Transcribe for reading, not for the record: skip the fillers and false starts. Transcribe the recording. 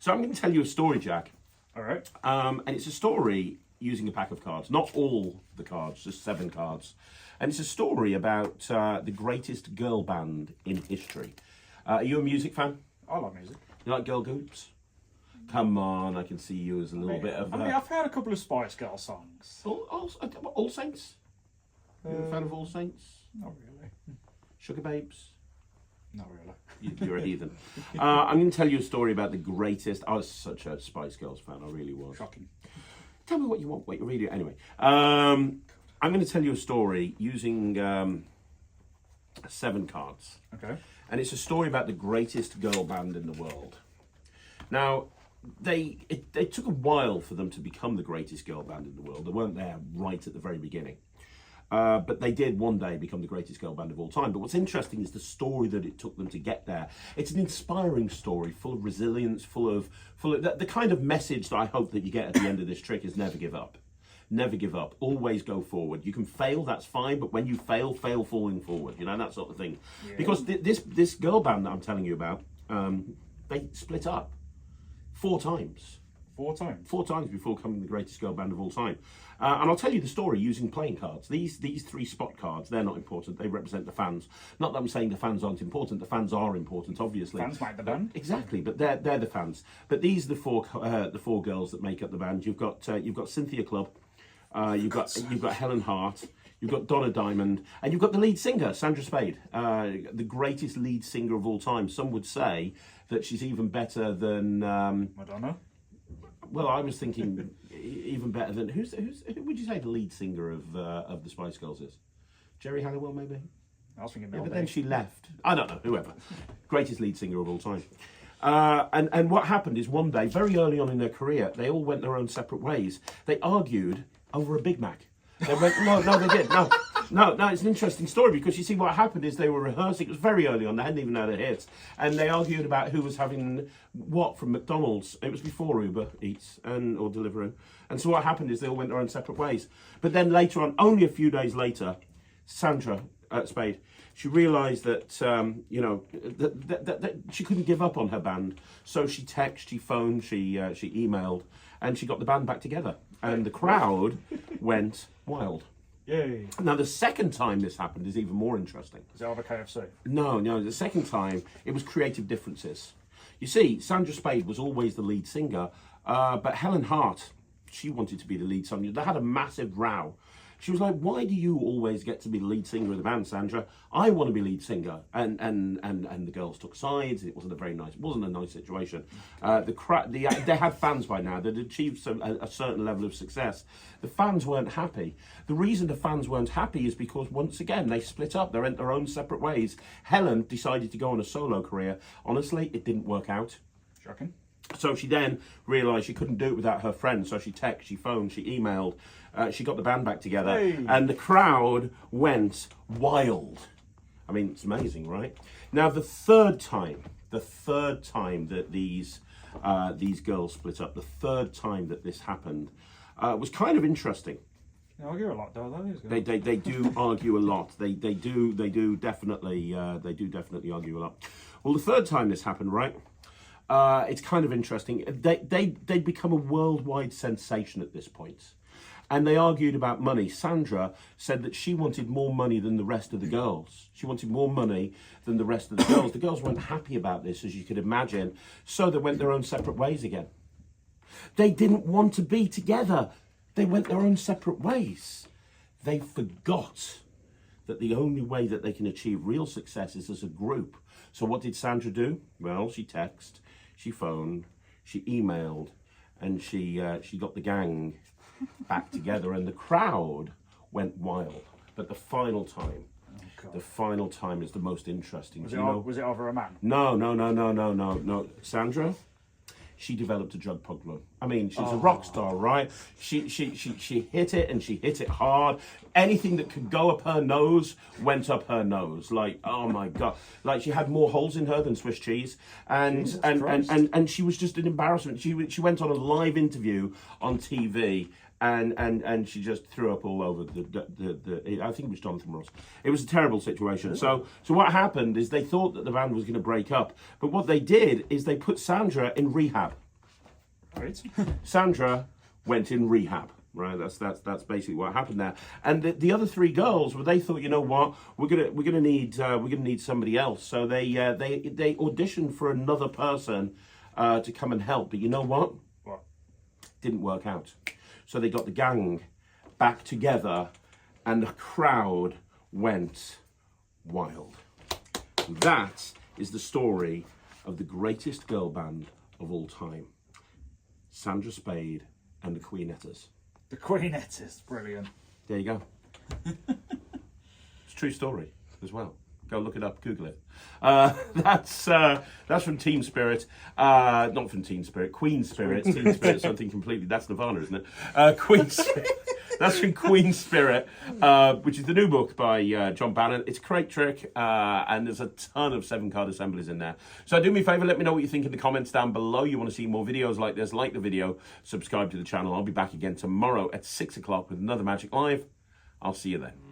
So I'm going to tell you a story, Jack. All right. And it's a story using a pack of cards. Not all the cards, just 7 cards. And it's a story about the greatest girl band in history. Are you a music fan? I like music. You like girl groups? Come on, I can see you as a little bit of... I've heard a couple of Spice Girl songs. All Saints? You're a fan of All Saints? Not really. Sugar Babes? Not really. You're a heathen. I'm going to tell you a story about the greatest... I was such a Spice Girls fan, I really was. Shocking. Tell me what you want. Wait, read it anyway. I'm going to tell you a story using 7 cards. Okay. And it's a story about the greatest girl band in the world. Now, they took a while for them to become the greatest girl band in the world. They weren't there right at the very beginning. But they did one day become the greatest girl band of all time. But what's interesting is the story that it took them to get there. It's an inspiring story, full of resilience, full of the kind of message that I hope that you get at the end of this trick is never give up. Never give up. Always go forward. You can fail, that's fine, but when you fail falling forward. You know, that sort of thing. Yeah. Because this girl band that I'm telling you about, they split up 4 times. 4 times? 4 times before becoming the greatest girl band of all time. And I'll tell you the story using playing cards. These 3 spot cards, they're not important. They represent the fans. Not that I'm saying the fans aren't important. The fans are important, obviously. Fans make the band. Exactly, but they're the fans. But these are the 4 girls that make up the band. You've got Cynthia Clubb. You've got Helen Hart. You've got Donna Diamond, and you've got the lead singer, Sandra Spade, the greatest lead singer of all time. Some would say that she's even better than Madonna. Well, I was thinking even better than who would you say the lead singer of the Spice Girls is? Jerry Halliwell, maybe. I was thinking, but then she left. I don't know. Whoever, greatest lead singer of all time. And what happened is one day, very early on in their career, they all went their own separate ways. They argued over a Big Mac. They went, no, they did. No, it's an interesting story because you see what happened is they were rehearsing. It was very early on. They hadn't even had a hit. And they argued about who was having what from McDonald's. It was before Uber Eats or Deliveroo. And so what happened is they all went their own separate ways. But then later on, only a few days later, Sandra Spade, she realised that, that she couldn't give up on her band. So she texted, she phoned, she emailed, and she got the band back together. And the crowd went wild. Yay. Now, the second time this happened is even more interesting. Is it over KFC? No, the second time, it was creative differences. You see, Sandra Spade was always the lead singer, but Helen Hart, she wanted to be the lead singer. They had a massive row. She was like, why do you always get to be the lead singer of the band, Sandra? I want to be lead singer. And the girls took sides. It wasn't a nice situation. They had fans by now. They'd achieved a certain level of success. The fans weren't happy. The reason the fans weren't happy is because, once again, they split up. They went their own separate ways. Helen decided to go on a solo career. Honestly, it didn't work out. Shocking. So she then realised she couldn't do it without her friends. So she texted, she phoned, she emailed. She got the band back together. Hey. And the crowd went wild. I mean, it's amazing, right? Now, the third time that these girls split up, the third time that this happened, was kind of interesting. They argue a lot, don't they? They do argue a lot. They do definitely argue a lot. Well, the third time this happened, right? It's kind of interesting. They'd become a worldwide sensation at this point. And they argued about money. Sandra said that she wanted more money than the rest of the girls. She wanted more money than the rest of the girls. The girls weren't happy about this, as you could imagine. So they went their own separate ways again. They didn't want to be together. They went their own separate ways. They forgot that the only way that they can achieve real success is as a group. So what did Sandra do? Well, she texted, she phoned, she emailed, and she got the gang back together, and the crowd went wild. But the final time is the most interesting. Was it over a man? No. Sandra, she developed a drug problem. I mean, she's a rock star, right? She hit it, and she hit it hard. Anything that could go up her nose went up her nose. Like, oh my God. Like, she had more holes in her than Swiss cheese. And she was just an embarrassment. She went on a live interview on TV, and she just threw up all over the I think it was Jonathan Ross. It was a terrible situation. Really? So what happened is they thought that the band was going to break up, but what they did is they put Sandra in rehab. Right. Sandra went in rehab. Right, that's basically what happened there. And the other three girls, well, they thought, you know what, we're gonna need somebody else. So they auditioned for another person to come and help. But you know what? What? Didn't work out. So they got the gang back together, and the crowd went wild. That is the story of the greatest girl band of all time, Sandra Spade and the Queenetters. The Queenetters, brilliant. There you go. It's a true story as well. Go look it up, Google it. That's from Team Spirit. Not from Team Spirit, Queen Spirit. Team Spirit, something completely. That's Nirvana, isn't it? Queen Spirit. That's from Queen Spirit, which is the new book by John Bannon. It's a crate trick, and there's a ton of 7-card assemblies in there. So do me a favour, let me know what you think in the comments down below. You want to see more videos like this, like the video, subscribe to the channel. I'll be back again tomorrow at 6 o'clock with another Magic Live. I'll see you then.